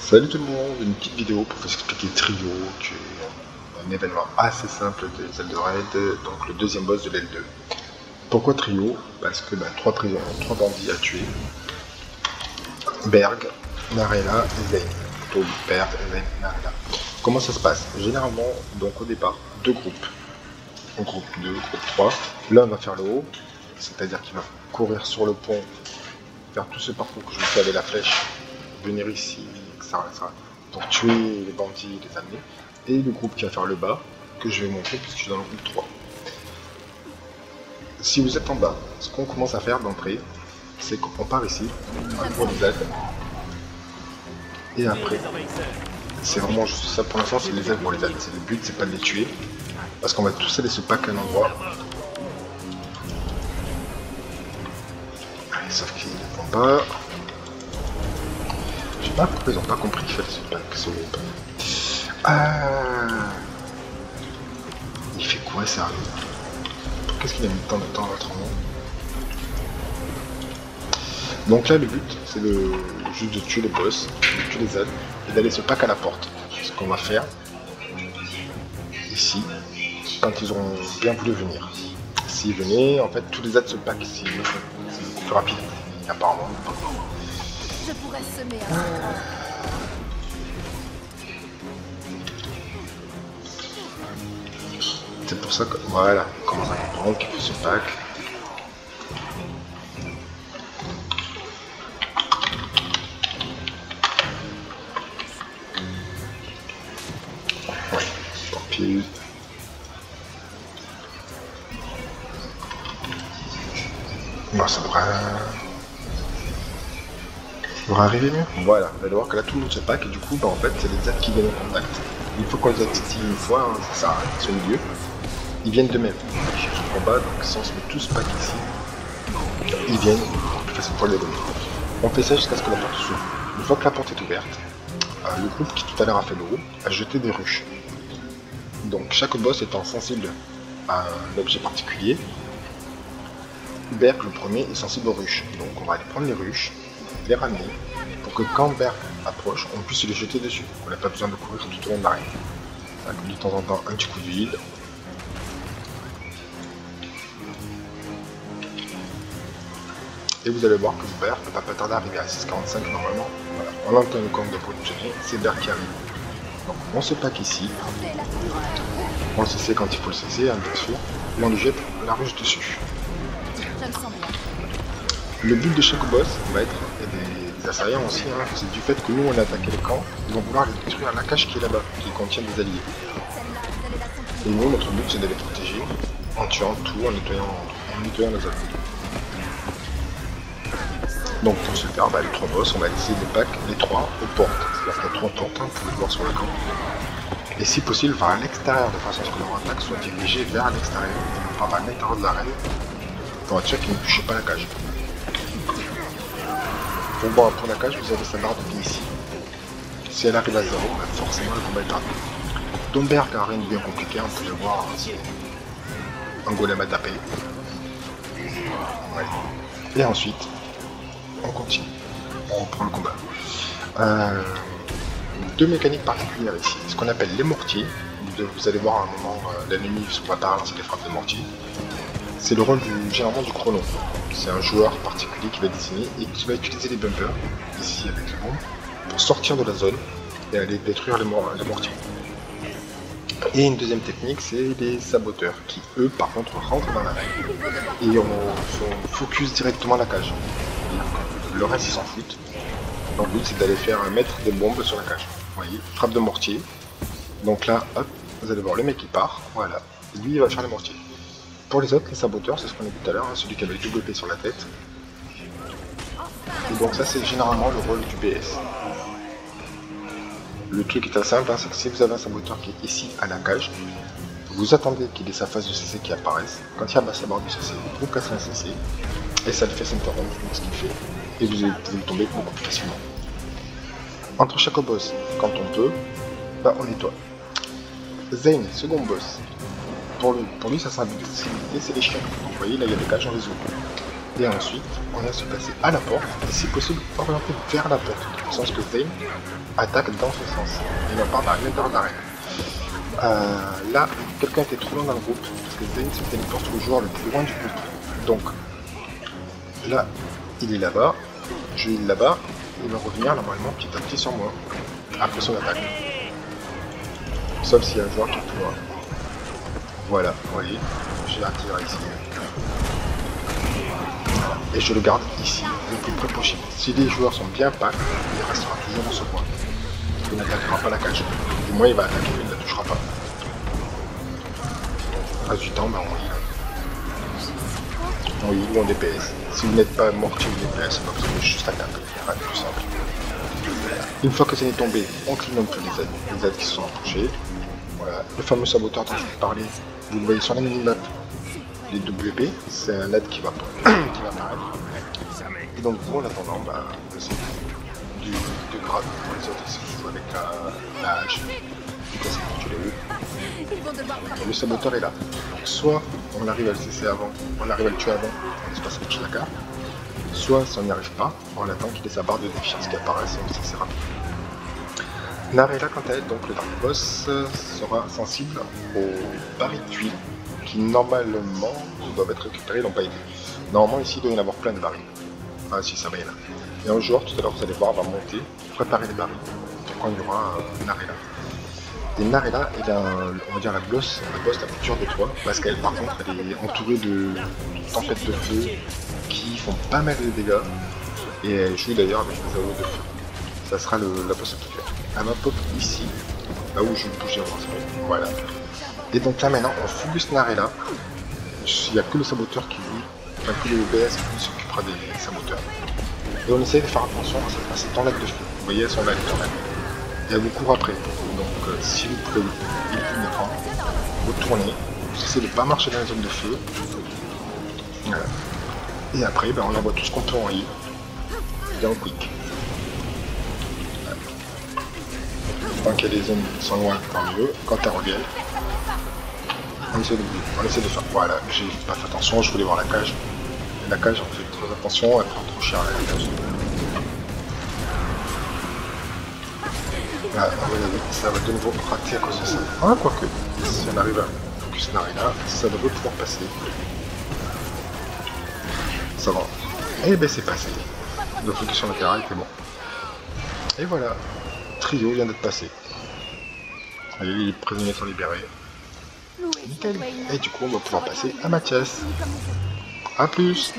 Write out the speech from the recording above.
Salut tout le monde, une petite vidéo pour vous expliquer Trio, qui est un événement assez simple de Zelda Raid, donc le deuxième boss de l'L2. Pourquoi Trio? Parce que trois bandits à tuer. Berg, Narella et Zane. Plutôt Berg, Zane, Narella. Comment ça se passe? Généralement, donc au départ, deux groupes. Groupe 2, groupe 3. L'un va faire le haut, c'est-à-dire qu'il va courir sur le pont, faire tout ce parcours que je vous fais avec la flèche, venir ici, etc. pour tuer les bandits et les amener. Et le groupe qui va faire le bas, que je vais montrer puisque je suis dans le groupe 3. Si vous êtes en bas, ce qu'on commence à faire d'entrée, c'est qu'on part ici, pour les aides. Et après, c'est vraiment juste ça pour l'instant, c'est les aides pour les aides. Le but, c'est pas de les tuer, parce qu'on va tous aller se pack à un endroit. Allez, sauf qu'ils ne vont pas. Je sais pas pourquoi ils ont pas compris qu'il fallait se pack, ce groupe. Il fait quoi, sérieux? Qu'est-ce qu'il a mis tant de temps à l'autre moment? Donc là, le but, c'est juste de tuer les boss, de tuer les aides, et d'aller se pack à la porte. Ce qu'on va faire ici, quand ils auront bien voulu venir. S'ils venaient, en fait, tous les aides se pack ici. C'est beaucoup plus rapide, apparemment. Je pourrais semer C'est pour ça que, voilà, on commence à comprendre qu'il faut se pack. Ouais, tant pis. Bon, ça devrait arriver mieux. Voilà, vous allez voir que là tout le monde se pack et du coup, en fait, c'est les aides qui viennent en contact. Il faut qu'on les attitille une fois, hein, ça arrête, c'est au milieu. Ils viennent de même. Je suis en bas, donc si on se met tous pack ici, ils viennent, plus facile pour les donner. On fait ça jusqu'à ce que la porte s'ouvre. Une fois que la porte est ouverte, le groupe qui tout à l'heure a fait le haut a jeté des ruches. Donc chaque boss étant sensible à un objet particulier, Berg le premier est sensible aux ruches. Donc on va aller prendre les ruches, les ramener, pour que quand Berg approche, on puisse les jeter dessus. On n'a pas besoin de courir tout au long de l'arène. De temps en temps, un petit coup de vide. Et vous allez voir que Berg ne va pas tarder à arriver à 6,45 normalement. Voilà. On entend le compte de positionner, c'est Berg qui arrive. Donc on se pack ici. On le cesse quand il faut le cesser, hein, bien sûr. Et on lui jette la ruche dessus. Le but de chaque boss va être, et des assaillants aussi, hein, c'est du fait que nous on a attaqué le camp, ils vont vouloir détruire la cache qui est là-bas, qui contient des alliés. Et nous, notre but c'est de les protéger en tuant tout, en nettoyant la zone. Donc pour ce faire, les trois boss, on va laisser des packs, les trois aux portes. C'est-à-dire qu'il y a trois portes, hein, vous pouvez le voir sur le camp. Et si possible, vers l'extérieur, de façon à ce que leur attaque soit dirigée vers l'extérieur, et non pas à l'intérieur de l'arène, pour être sûr qu'ils ne touchent pas la cage. Pour la cage, vous avez sa barre de vie ici. Si elle arrive à 0, forcément le combat est perdu. Donc Berg a rien de bien compliqué, on peut le voir, c'est un golem à taper. Ouais. Et ensuite, on continue, on reprend le combat. Deux mécaniques particulières ici, ce qu'on appelle les mortiers. Vous allez voir à un moment l'ennemi se prépare à lancer des frappes de mortier. C'est le rôle généralement du chrono. C'est un joueur particulier qui va désigner et qui va utiliser les bumpers, ici avec le bombe, pour sortir de la zone et aller détruire les mortiers. Et une deuxième technique, c'est les saboteurs, qui eux par contre rentrent dans l'arène et on focus directement la cage. Le reste ils s'en foutent. Donc le but c'est d'aller faire mettre des bombes sur la cage. Vous voyez, frappe de mortier. Donc là, hop, vous allez voir le mec qui part, voilà. Lui il va faire les mortiers. Pour les autres, les saboteurs, c'est ce qu'on a vu tout à l'heure, hein, celui qui avait le double P sur la tête. Et donc ça c'est généralement le rôle du BS. Le truc est assez simple, hein, c'est que si vous avez un saboteur qui est ici à la cage, vous attendez qu'il ait sa phase de CC qui apparaisse. Quand il y a sa barre de CC, vous cassez un CC, et ça le fait s'interrompre, ce qu'il fait, et vous pouvez tomber beaucoup plus facilement. Entre chaque boss, quand on peut, on nettoie. Zane, second boss. Pour lui, sa sensibilité, c'est les chiens. Donc, vous voyez, là, il y a des cages en réseau. Et ensuite, on va se placer à la porte, et si possible, orienter vers la porte, dans le sens que Zane attaque dans ce sens, et non pas dans l'intérieur d'arrêt. Là, quelqu'un était trop loin dans le groupe, parce que Zane se téléporte au joueur le plus loin du groupe. Donc, là, il est là-bas, je heal là-bas, il va revenir normalement petit à petit sur moi, après son attaque. Sauf s'il y a un joueur qui est plus loin. Voilà, vous voyez, j'ai attiré ici. Et je le garde ici, le plus près possible. Si les joueurs sont bien pack, il restera toujours dans ce coin. Il n'attaquera pas la cage. Du moins, il va attaquer, mais il ne la touchera pas. Le reste du temps, bah, on heal ou on DPS. Si vous n'êtes pas mortier ou DPS, bah, vous avez juste à taper. Rien de plus simple. Une fois que ça est tombé, on clean tous les aides qui se sont touchés. Voilà. Le fameux saboteur dont je vous parlais, vous le voyez sur la minimap. Les WP, c'est un aide qui va apparaître. Et donc vous, en attendant, bah, c'est du grade. Les autres, ils jouent avec la hache. Du coup, c'est tu l'as eu. Le saboteur est là. Donc, soit on arrive à le cesser avant, on arrive à le tuer avant, on se passe avec la carte. Soit si on n'y arrive pas, on attend qu'il ait sa barre de défiance qui apparaisse et on se cesse rapidement. Narella, quant à elle, donc le Dark Boss, sera sensible aux barils de tuiles qui normalement doivent être récupérés, n'ont pas été. Normalement ici il doit y en avoir plein de barils. Ah si, ça va y en a. Et un joueur tout à l'heure vous allez voir va monter, préparer les barils. Donc quand il y aura Narella. Et Narella elle a on va dire la boss la plus dure de toi, parce qu'elle par contre elle est entourée de tempêtes de feu qui font pas mal de dégâts. Et elle joue d'ailleurs avec des AOE de feu. Ça sera la boss la plus dure. Elle va pop ici, là où je bougeais en ce moment. Voilà. Et donc là maintenant on focus Narella. Il n'y a que le saboteur qui lui, enfin que le BS qui s'occupera des saboteurs. Et on essaye de faire attention à cette enlève de feu. Vous voyez, elles sont là les tornades. Et elle vous court après. Donc si vous pouvez éviter le métro, vous tournez, vous essayez de ne pas marcher dans la zone de feu. Voilà. Et après ben, on envoie tout ce qu'on peut en heal. Et en quick. Voilà. Tant qu'il y a des zones qui sont loin, tant mieux. Quand elles reviennent. On essaie de faire. Voilà, j'ai pas fait attention, je voulais voir la cage. Et la cage, on fait très attention, elle prend trop cher la cage. Là, ça va de nouveau rater à cause de ça. Ah, quoique, si on arrive à focus Narella, ça devrait pouvoir passer. Ça va. Et ben c'est passé. Le focus sur latéral était bon. Et voilà, trio vient d'être passé. Et les prisonniers sont libérés. Nickel. Et du coup, on va pouvoir passer à Mathias. A plus.